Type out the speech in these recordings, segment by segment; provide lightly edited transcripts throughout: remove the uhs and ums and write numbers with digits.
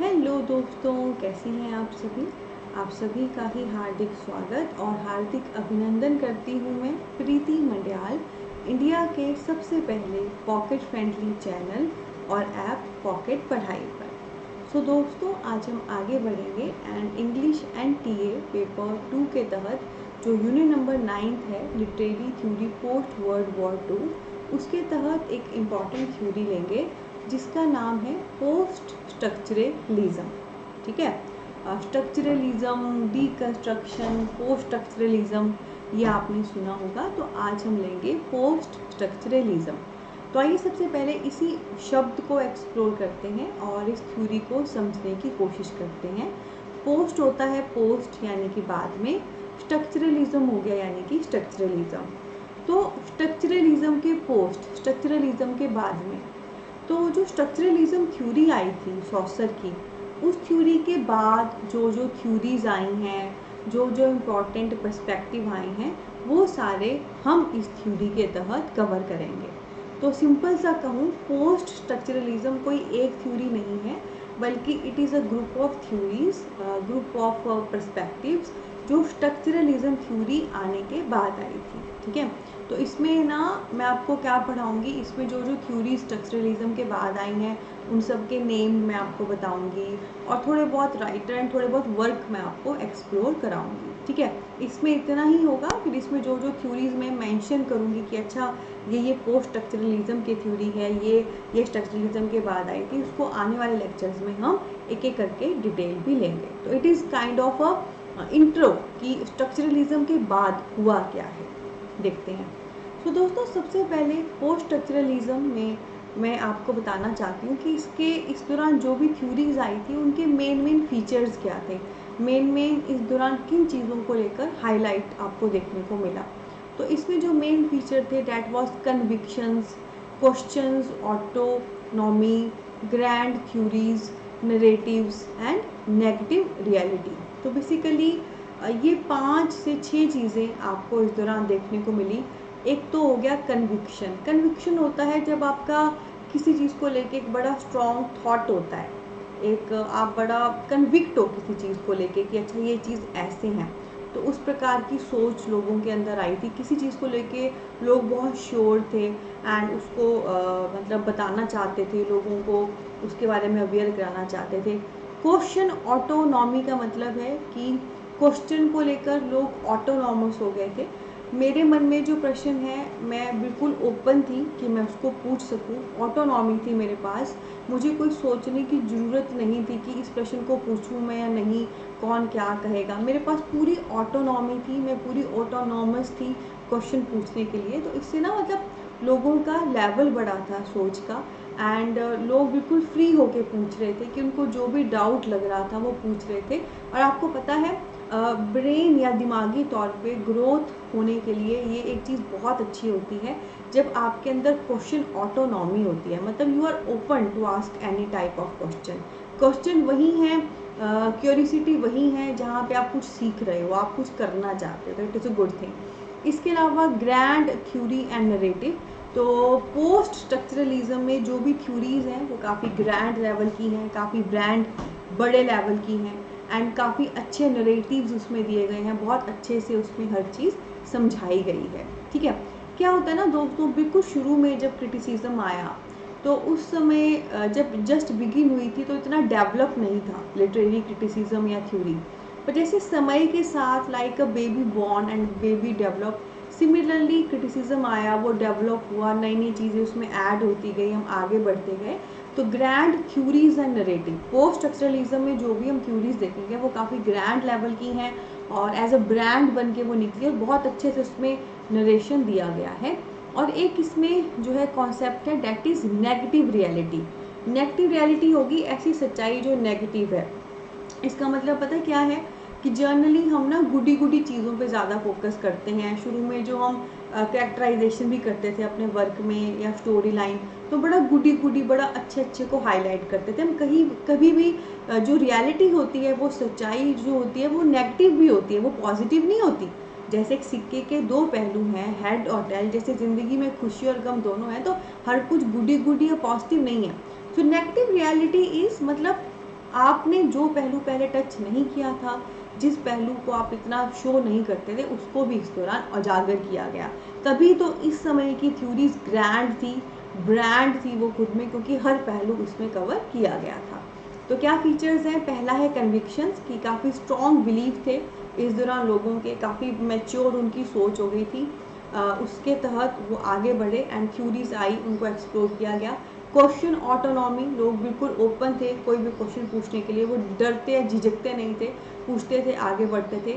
Hello दोस्तों, कैसे हैं आप सभी। आप सभी का ही हार्दिक स्वागत और हार्दिक अभिनंदन करती हूँ मैं प्रीति मंडियाल, इंडिया के सबसे पहले पॉकेट फ्रेंडली चैनल और ऐप पॉकेट पढ़ाई पर। सो दोस्तों, आज हम आगे बढ़ेंगे and English and TA paper 2 के तहत जो यूनिट नंबर 9 है, literary theory post world war 2, उसके तहत एक इम्पॉर्टेंट थ्योरी लेंगे जिसका नाम है पोस्ट स्ट्रक्चरलिज्म। ठीक है, स्ट्रक्चरलिज्म, डीकंस्ट्रक्शन, पोस्ट स्ट्रक्चरलिज्म, ये आपने सुना होगा। तो आज हम लेंगे पोस्ट स्ट्रक्चरलिज्म। तो आइए सबसे पहले इसी शब्द को एक्सप्लोर करते हैं और इस थ्योरी को समझने की कोशिश करते हैं। पोस्ट होता है पोस्ट यानी कि बाद में, स्ट्रक्चरलिज्म हो गया यानी कि स्ट्रक्चरलिज्म। तो स्ट्रक्चरलिज्म के पोस्ट, स्ट्रक्चरलिज्म के बाद में, तो जो स्ट्रक्चरलिज्म थ्योरी आई थी सॉसर की, उस थ्योरी के बाद जो जो थ्योरीज आई हैं, जो जो इम्पोर्टेंट पर्सपेक्टिव आए हैं, वो सारे हम इस थ्योरी के तहत कवर करेंगे। तो सिंपल सा कहूँ, पोस्ट स्ट्रक्चरलिज्म कोई एक थ्योरी नहीं है, बल्कि it is a group of theories, group of perspectives जो स्ट्रक्चरलिज्म थ्योरी आने के बाद आई थी। ठीक है, तो इसमें ना मैं आपको क्या पढ़ाऊंगी, इसमें जो जो थ्योरी स्ट्रक्चरलिज्म के बाद आई हैं उन सब के नेम मैं आपको बताऊंगी और थोड़े बहुत राइटर एंड थोड़े बहुत वर्क मैं आपको एक्सप्लोर कराऊंगी। ठीक है, इसमें इतना ही होगा। फिर इसमें जो जो थ्योरीज मैं मेंशन करूंगी कि अच्छा ये पोस्ट स्ट्रक्चरलिज्म की थ्योरी है, ये स्ट्रक्चरलिज्म के बाद आई थी, उसको आने वाले लेक्चर्स में हम एक एक करके डिटेल भी लेंगे। तो it is kind of a intro कि स्ट्रक्चरलिज्म के बाद हुआ क्या है, देखते हैं। तो दोस्तों, सबसे पहले पोस्ट स्ट्रक्चरलिज्म में मैं आपको बताना चाहती हूँ कि इस दौरान जो भी थ्योरीज आई थी उनके मेन फीचर्स क्या थे, मेन इस दौरान किन चीज़ों को लेकर हाईलाइट आपको देखने को मिला। तो इसमें जो मेन फीचर थे, that was convictions, questions, autonomy, grand theories, narratives and negative reality. तो बेसिकली ये 5 से 6 चीज़ें आपको इस दौरान देखने को मिली। एक तो हो गया कन्विक्शन। कन्विक्शन होता है जब आपका किसी चीज़ को लेके एक बड़ा स्ट्रॉन्ग थॉट होता है, एक आप बड़ा कन्विक्ट हो किसी चीज़ को लेके कि अच्छा ये चीज़ ऐसे है। तो उस प्रकार की सोच लोगों के अंदर आई थी, किसी चीज़ को लेके लोग बहुत श्योर थे एंड उसको मतलब बताना चाहते थे लोगों को, उसके बारे में अवेयर कराना चाहते थे। क्वेश्चन ऑटोनॉमी का मतलब है कि क्वेश्चन को लेकर लोग ऑटोनॉमस हो गए थे। मेरे मन में जो प्रश्न है मैं बिल्कुल ओपन थी कि मैं उसको पूछ सकूं, ऑटोनॉमी थी मेरे पास। मुझे कोई सोचने की ज़रूरत नहीं थी कि इस प्रश्न को पूछूं मैं या नहीं, कौन क्या कहेगा। मेरे पास पूरी ऑटोनॉमी थी, मैं पूरी ऑटोनॉमस थी क्वेश्चन पूछने के लिए। तो इससे ना मतलब लोगों का लेवल बढ़ा था सोच का एंड लोग बिल्कुल फ्री होके पूछ रहे थे कि उनको जो भी डाउट लग रहा था वो पूछ रहे थे। और आपको पता है ब्रेन या दिमागी तौर पे ग्रोथ होने के लिए ये एक चीज़ बहुत अच्छी होती है जब आपके अंदर क्वेश्चन ऑटोनॉमी होती है, मतलब you are open to ask any type of question. Question वही है, क्यूरियोसिटी वही है जहाँ पे आप कुछ सीख रहे हो, आप कुछ करना चाहते हो, तो it is a good thing. इसके अलावा ग्रैंड थ्योरी एंड नरेटिव। तो पोस्ट स्ट्रक्चरलिज्म में जो भी थ्योरीज हैं वो काफ़ी ग्रैंड लेवल की हैं, काफ़ी ब्रांड बड़े लेवल की हैं एंड काफ़ी अच्छे नरेटिव्स उसमें दिए गए हैं, बहुत अच्छे से उसमें हर चीज़ समझाई गई है। ठीक है, क्या होता है ना दोस्तों, बिल्कुल शुरू में जब क्रिटिसिज्म आया तो उस समय जब जस्ट बिगिन हुई थी तो इतना डेवलप नहीं था लिटरेरी क्रिटिसिज्म या थ्योरी। पर जैसे समय के साथ like a baby born and baby develop, similarly criticism आया, वो डेवलप हुआ, नई नई चीज़ें उसमें ऐड होती गई, हम आगे बढ़ते गए। तो grand theories and narrative, post structuralism में जो भी हम थ्योरीज देखेंगे वो काफ़ी ग्रैंड लेवल की हैं और एज अ ब्रांड बन के वो निकली और बहुत अच्छे से उसमें नरेशन दिया गया है। और एक इसमें जो है कॉन्सेप्ट है, that is negative reality. Negative reality होगी ऐसी सच्चाई जो नेगेटिव है। इसका मतलब पता है क्या है कि जर्नली हम ना गुडी गुडी चीज़ों पे ज़्यादा फोकस करते हैं। शुरू में जो हम कैरेक्टराइजेशन भी करते थे अपने वर्क में या स्टोरी लाइन, तो बड़ा गुडी गुडी बड़ा अच्छे अच्छे को हाईलाइट करते थे हम। कहीं कभी भी जो रियलिटी होती है, वो सच्चाई जो होती है वो नेगेटिव भी होती है, वो पॉजिटिव नहीं होती। जैसे एक सिक्के के दो पहलू हैं, हेड और टेल, जैसे ज़िंदगी में खुशी और गम दोनों हैं, तो हर कुछ गुडी गुडी या पॉजिटिव नहीं है। तो नेगेटिव रियलिटी इज़ मतलब आपने जो पहलू पहले टच नहीं किया था, जिस पहलू को आप इतना शो नहीं करते थे, उसको भी इस दौरान उजागर किया गया। तभी तो इस समय की थ्योरीज ग्रैंड थी, ब्रांड थी वो खुद में, क्योंकि हर पहलू उसमें कवर किया गया था। तो क्या फीचर्स हैं? पहला है कन्विक्शंस, की काफ़ी स्ट्रॉन्ग बिलीव थे इस दौरान लोगों के, काफ़ी मैच्योर उनकी सोच हो गई थी। उसके तहत वो आगे बढ़े एंड थ्योरीज आई, उनको एक्सप्लोर किया गया। क्वेश्चन ऑटोनॉमी, लोग बिल्कुल ओपन थे कोई भी क्वेश्चन पूछने के लिए, वो डरते या झिझकते नहीं थे, पूछते थे, आगे बढ़ते थे।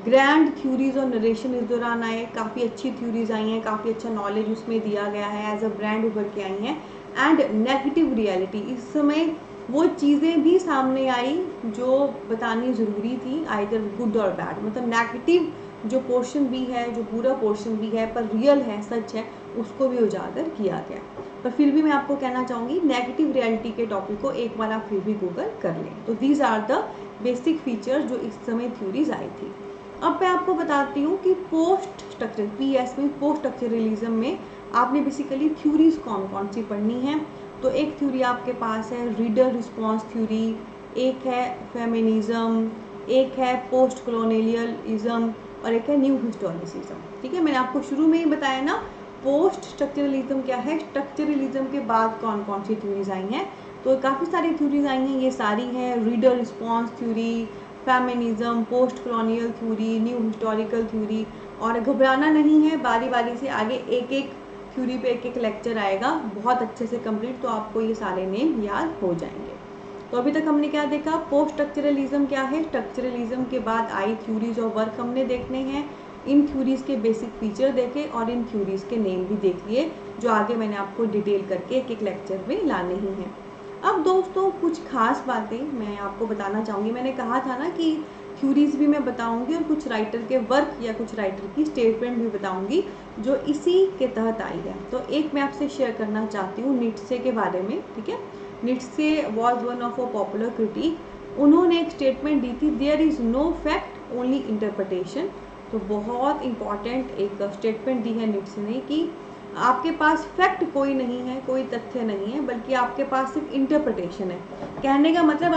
ग्रैंड थ्योरीज और नरेशन इस दौरान आए, काफ़ी अच्छी थ्योरीज आई हैं, काफ़ी अच्छा नॉलेज उसमें दिया गया है, एज अ ब्रांड उभर के आई हैं। एंड नेगेटिव रियलिटी, इस समय वो चीज़ें भी सामने आई जो बतानी ज़रूरी थी, आइदर गुड और बैड, मतलब नेगेटिव जो पोर्शन भी है, जो बुरा पोर्शन भी है, पर रियल है, सच है, उसको भी उजागर किया गया। पर फिर भी मैं आपको कहना चाहूँगी, नेगेटिव रियलिटी के टॉपिक को एक बार आप फिर भी गूगल कर लें। तो these are the basic features जो इस समय थ्योरीज आई थी। अब मैं आपको बताती हूँ कि पोस्ट स्ट्रक्चर, PS में पोस्ट स्ट्रक्चरलिज्म में आपने बेसिकली थ्योरीज कौन कौन सी पढ़नी है। तो एक थ्योरी आपके पास है रीडर रिस्पॉन्स थ्योरी, एक है फेमिनिज्म, एक है पोस्ट कॉलोनियलिज्म और एक है न्यू हिस्टोरिसिज्म। ठीक है, मैंने आपको शुरू में ही बताया ना पोस्ट स्ट्रक्चरलिज्म क्या है, स्ट्रक्चरलिज्म के बाद कौन कौन सी थ्योरीज आई हैं। तो काफ़ी सारी थ्योरीज आई हैं, ये सारी हैं reader response theory, feminism, post colonial theory, new historical theory. और घबराना नहीं है, बारी बारी से आगे एक एक थ्योरी पे एक एक लेक्चर आएगा, बहुत अच्छे से कंप्लीट, तो आपको ये सारे नेम याद हो जाएंगे। तो अभी तक हमने क्या देखा, पोस्ट स्ट्रक्चरलिज्म क्या है, स्ट्रक्चरलिज्म के बाद आई थ्योरीज और वर्क हमने देखने हैं, इन थ्योरीज के बेसिक फीचर देखे और इन थ्योरीज के नेम भी देख लिए, जो आगे मैंने आपको डिटेल करके एक एक लेक्चर में लाने ही हैं। अब दोस्तों कुछ खास बातें मैं आपको बताना चाहूँगी। मैंने कहा था ना कि थ्योरीज भी मैं बताऊंगी और कुछ राइटर के वर्क या कुछ राइटर की स्टेटमेंट भी बताऊंगी जो इसी के तहत आई है। तो एक मैं आपसे शेयर करना चाहती हूँ नीट्शे के बारे में। ठीक है, Nietzsche was one of a popular critic. उन्होंने एक स्टेटमेंट दी थी, there is no fact only interpretation. तो बहुत इंपॉर्टेंट एक स्टेटमेंट दी है नीट्शे ने कि आपके पास फैक्ट कोई नहीं है, कोई तथ्य नहीं है, बल्कि आपके पास सिर्फ इंटरप्रिटेशन है। कहने का मतलब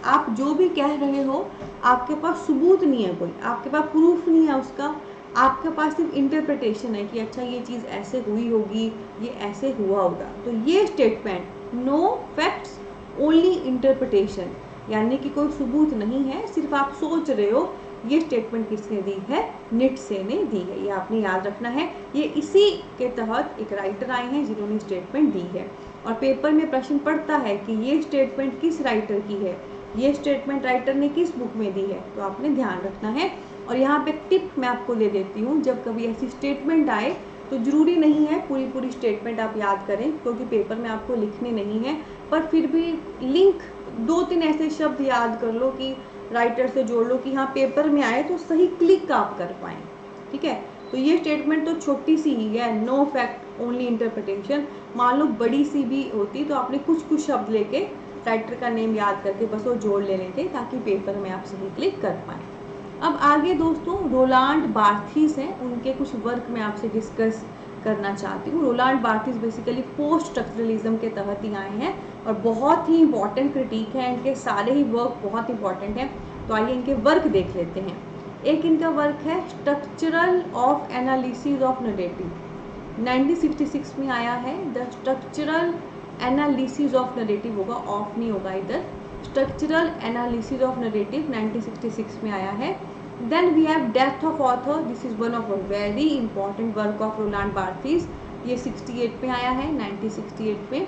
आप जो भी कह रहे हो, आपके पास सबूत नहीं है, कोई आपके पास प्रूफ नहीं है उसका, आपके पास सिर्फ इंटरप्रिटेशन है कि अच्छा ये चीज़ ऐसे हुई होगी, ये ऐसे हुआ होगा। तो ये statement no facts only interpretation, यानी कि कोई सबूत नहीं है, सिर्फ आप सोच रहे हो, ये स्टेटमेंट किसने दी है, नीट्शे ने दी है। ये आपने याद रखना है। ये इसी के तहत एक राइटर आए हैं जिन्होंने स्टेटमेंट दी है, और पेपर में प्रश्न पड़ता है कि ये स्टेटमेंट किस राइटर की है, ये स्टेटमेंट राइटर ने किस बुक में दी है, तो आपने ध्यान रखना है। और यहाँ पे टिप मैं आपको दे देती हूँ, जब कभी ऐसी स्टेटमेंट आए तो ज़रूरी नहीं है पूरी पूरी स्टेटमेंट आप याद करें, क्योंकि पेपर में आपको लिखने नहीं है, पर फिर भी लिंक 2-3 ऐसे शब्द याद कर लो कि राइटर से जोड़ लो कि हाँ पेपर में आए तो सही क्लिक आप कर पाएँ। ठीक है, तो ये स्टेटमेंट तो छोटी सी ही है, नो फैक्ट ओनली इंटरप्रिटेशन। मान लो बड़ी सी भी होती तो आपने कुछ कुछ शब्द लेके राइटर का नेम याद करके बस वो जोड़ लेने थे, ताकि पेपर में आप सही क्लिक कर पाएँ। अब आगे दोस्तों रोलांड बार्थीस हैं, उनके कुछ वर्क मैं आपसे डिस्कस करना चाहती हूँ। रोलांड बार्थीस बेसिकली पोस्ट स्ट्रक्चरलिज्म के तहत ही आए हैं और बहुत ही इंपॉर्टेंट क्रिटिक हैं, इनके सारे ही वर्क बहुत इंपॉर्टेंट हैं। तो आइए इनके वर्क देख लेते हैं। एक इनका वर्क है structural of analysis of narrative, 1966 में आया है। The structural analysis of narrative होगा, ऑफ नहीं होगा इधर, स्ट्रक्चरल एनालिसिस ऑफ नरेटिव 1966 में आया है। Then we have death of author, this is one of a very important work of Roland Barthes, ये 68 में आया है, 1968 में।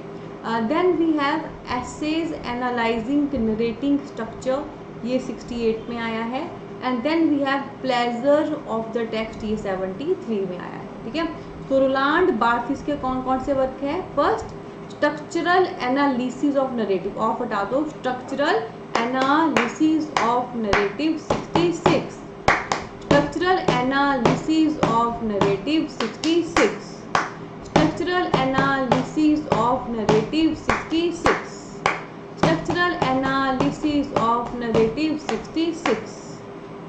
Then we have essays analysing narrating structure, ये 68 में आया है। And then we have pleasure of the text, ये 73 में आया है। ठीक है, तो रोलांड बार्थीस के कौन कौन से वर्क है, first structural analysis of narrative, of हटा दो, structural analysis of narrative 66, structural analysis of narrative 66, structural analysis of narrative 66, structural analysis of narrative 66,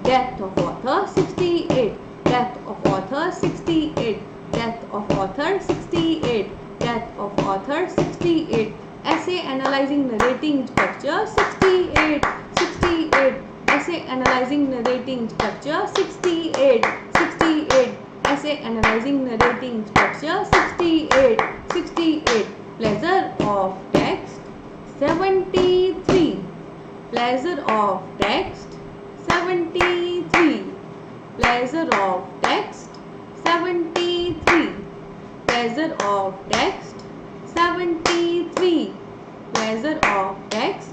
death of author 68, death of author 68, death of author 68, death of author 68, ऐसे analysing narrating structure 68 analysing narrating structure 68 ऐसे analysing narrating structure 68 pleasure of text 73 pleasure of text 73 pleasure of text 73 pleasure of text 73 pleasure of text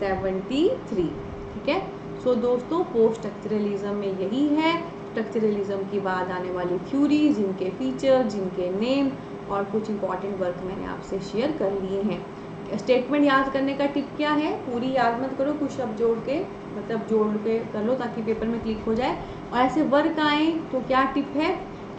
73। ठीक है। सो दोस्तों post structuralism में यही है। Structuralism के बाद आने वाली थ्योरीज, जिनके फीचर, जिनके नेम और कुछ इंपॉर्टेंट वर्क मैंने आपसे शेयर कर लिए हैं। स्टेटमेंट याद करने का टिप क्या है, पूरी याद मत करो, कुछ शब्द जोड़ के मतलब जोड़ के कर लो ताकि पेपर में क्लिक हो जाए। और ऐसे वर्क आए तो क्या टिप है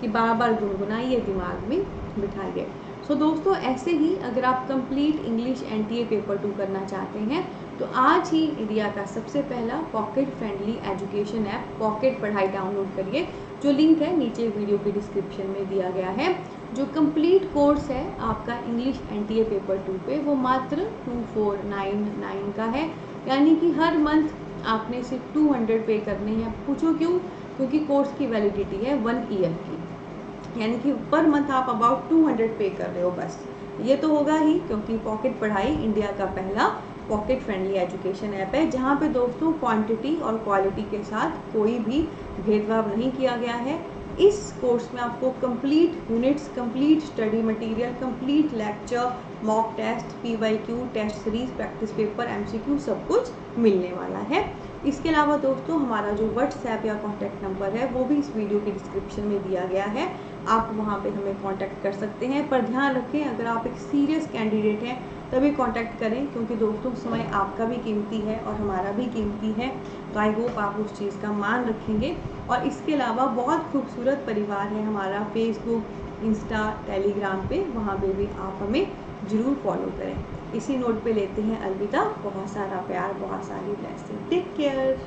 कि बार बार गुनगुनाइए, दिमाग में बिठाइए। सो दोस्तों ऐसे ही अगर आप कंप्लीट इंग्लिश NTA पेपर 2 करना चाहते हैं तो आज ही इंडिया का सबसे पहला pocket friendly education app pocket पढ़ाई डाउनलोड करिए, जो लिंक है नीचे वीडियो के डिस्क्रिप्शन में दिया गया है। जो कंप्लीट कोर्स है आपका इंग्लिश NTA पेपर 2 पे वो मात्र 2499 का है, यानी कि हर मंथ आपने सिर्फ 200 पे करने हैं। पूछो क्यों? क्योंकि कोर्स की वैलिडिटी है 1 ईयर की, यानी कि पर मंथ आप अबाउट 200 पे कर रहे हो बस। ये तो होगा ही क्योंकि पॉकेट पढ़ाई इंडिया का पहला पॉकेट फ्रेंडली एजुकेशन ऐप है, जहाँ पे दोस्तों क्वांटिटी और क्वालिटी के साथ कोई भी भेदभाव नहीं किया गया है। इस कोर्स में आपको complete units, complete study material, complete lecture, mock test, PYQ, test series, practice paper, MCQ सब कुछ मिलने वाला है। इसके अलावा दोस्तों हमारा जो व्हाट्सएप या कॉन्टैक्ट नंबर है वो भी इस वीडियो के डिस्क्रिप्शन में दिया गया है, आप वहाँ पे हमें कांटेक्ट कर सकते हैं। पर ध्यान रखें अगर आप एक सीरियस कैंडिडेट हैं तभी कांटेक्ट करें, क्योंकि दोस्तों समय आपका भी कीमती है और हमारा भी कीमती है। तो आई होप आप उस चीज़ का मान रखेंगे। और इसके अलावा बहुत खूबसूरत परिवार है हमारा फेसबुक, इंस्टा, टेलीग्राम पे, वहाँ पे भी आप हमें ज़रूर फॉलो करें। इसी नोट पे लेते हैं अलविदा। बहुत सारा प्यार, बहुत सारी ब्लेसिंग। Take care.